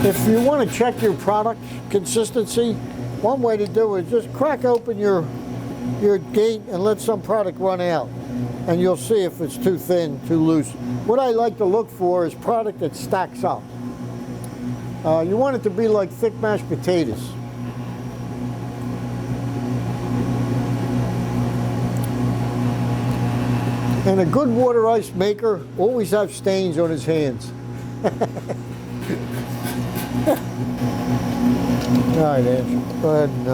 If you want to check your product consistency, one way to do it is just crack open your gate and let some product run out, and you'll see if it's too thin, too loose. What I like to look for is product that stacks up. You want it to be like thick mashed potatoes. And a good water ice maker always have stains on his hands. All right, Andrew, go ahead and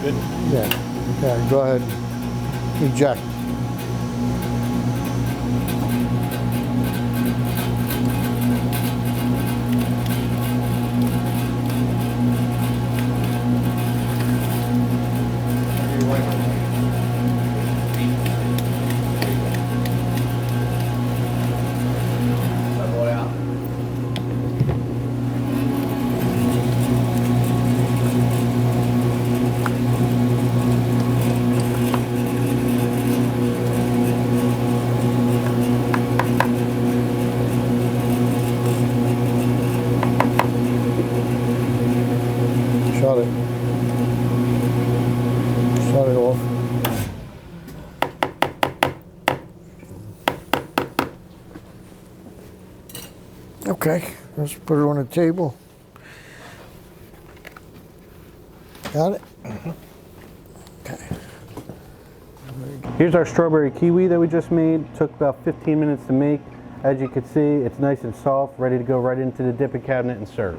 Good. yeah, go ahead and eject. Shut it off. Okay, let's put it on the table. Got it? Okay. Here's our strawberry kiwi that we just made. Took about 15 minutes to make. As you can see, it's nice and soft, ready to go right into the dipping cabinet and serve.